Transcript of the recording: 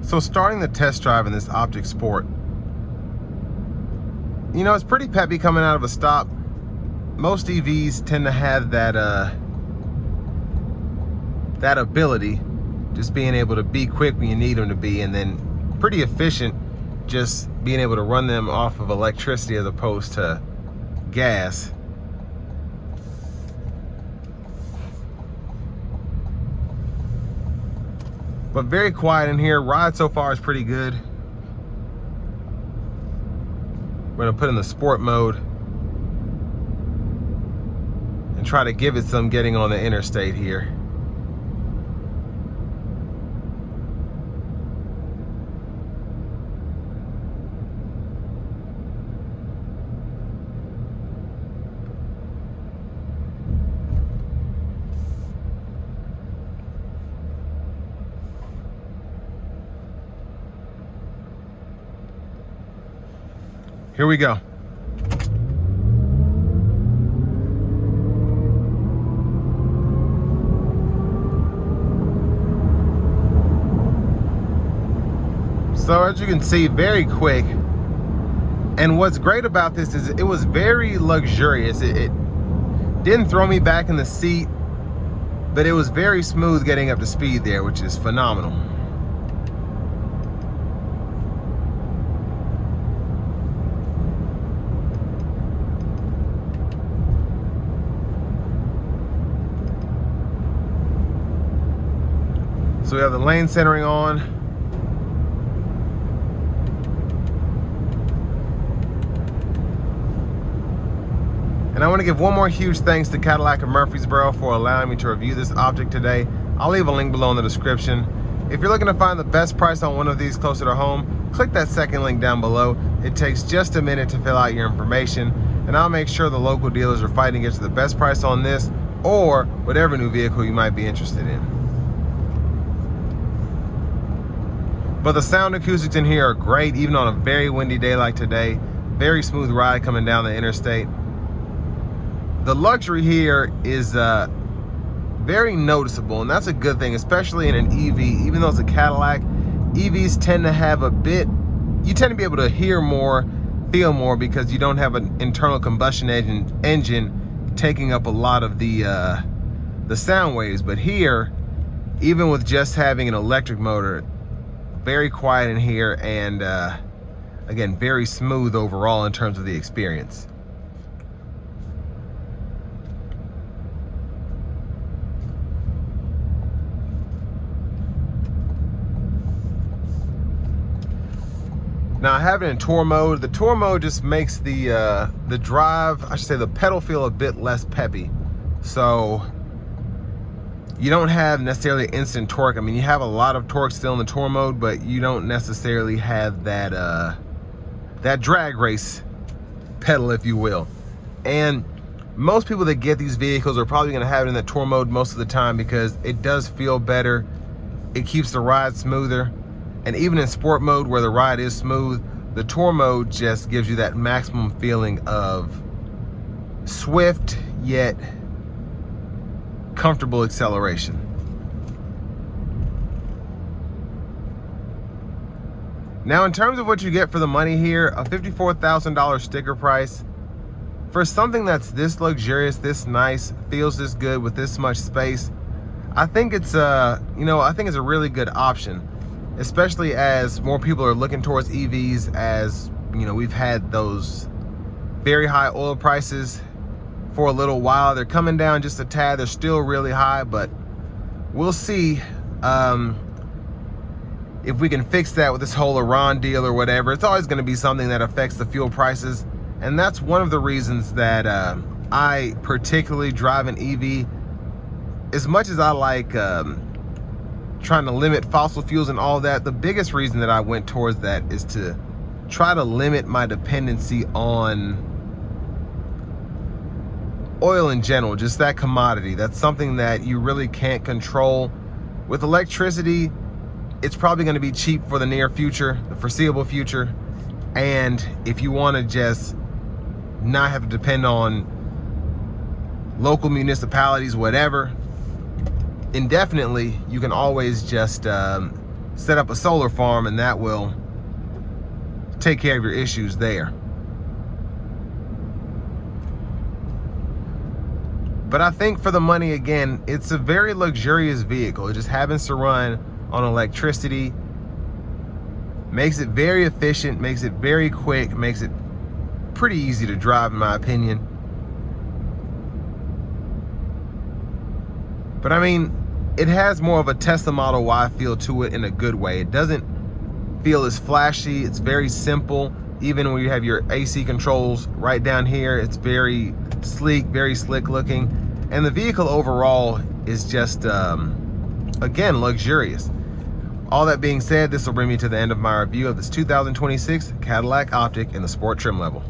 So starting the test drive in this OPTIQ Sport, you know, it's pretty peppy coming out of a stop. Most EVs tend to have that that ability, just being able to be quick when you need them to be, and then pretty efficient, just being able to run them off of electricity as opposed to gas. But very quiet in here. Ride so far is pretty good. We're gonna put in the sport mode and try to give it some getting on the interstate here. Here we go. So as you can see, very quick. And what's great about this is it was very luxurious. It didn't throw me back in the seat, but it was very smooth getting up to speed there, which is phenomenal. So we have the lane centering on. And I want to give one more huge thanks to Cadillac of Murfreesboro for allowing me to review this OPTIQ today. I'll leave a link below in the description. If you're looking to find the best price on one of these closer to home, click that second link down below. It takes just a minute to fill out your information, and I'll make sure the local dealers are fighting to get you the best price on this or whatever new vehicle you might be interested in. But the sound acoustics in here are great, even on a very windy day like today. Very smooth ride coming down the interstate. The luxury here is very noticeable, and that's a good thing, especially in an EV. Even though it's a Cadillac, EVs tend to have a bit, you tend to be able to hear more, feel more, because you don't have an internal combustion engine taking up a lot of the sound waves. But here, even with just having an electric motor, very quiet in here, and again, very smooth overall in terms of the experience. Now I have it in tour mode. The tour mode just makes the drive, I should say the pedal, feel a bit less peppy. So you don't have necessarily instant torque. I mean, you have a lot of torque still in the tour mode, but you don't necessarily have that that drag race pedal, if you will. And most people that get these vehicles are probably going to have it in the tour mode most of the time, because it does feel better. It keeps the ride smoother. And even in sport mode, where the ride is smooth, the tour mode just gives you that maximum feeling of swift yet comfortable acceleration. Now, in terms of what you get for the money here, a $54,000 sticker price for something that's this luxurious, this nice, feels this good with this much space, I think it's I think it's a really good option, especially as more people are looking towards EVs. As you know, we've had those very high oil prices for a little while. They're coming down just a tad. They're still really high, but we'll see if we can fix that with this whole Iran deal or whatever. It's always going to be something that affects the fuel prices, and that's one of the reasons that I particularly drive an EV. As much as I like trying to limit fossil fuels and all that, the biggest reason that I went towards that is to try to limit my dependency on oil in general, just that commodity. That's something that you really can't control. With electricity, it's probably going to be cheap for the near future, the foreseeable future. And if you want to just not have to depend on local municipalities, whatever, indefinitely, you can always just set up a solar farm, and that will take care of your issues there. But I think for the money, again, it's a very luxurious vehicle. It just happens to run on electricity, makes it very efficient, makes it very quick, makes it pretty easy to drive in my opinion. But I mean, it has more of a Tesla Model Y feel to it in a good way. It doesn't feel as flashy. It's very simple. Even when you have your AC controls right down here, it's very sleek, very slick looking. And the vehicle overall is just, again, luxurious. All that being said, this will bring me to the end of my review of this 2026 Cadillac OPTIQ in the sport trim level.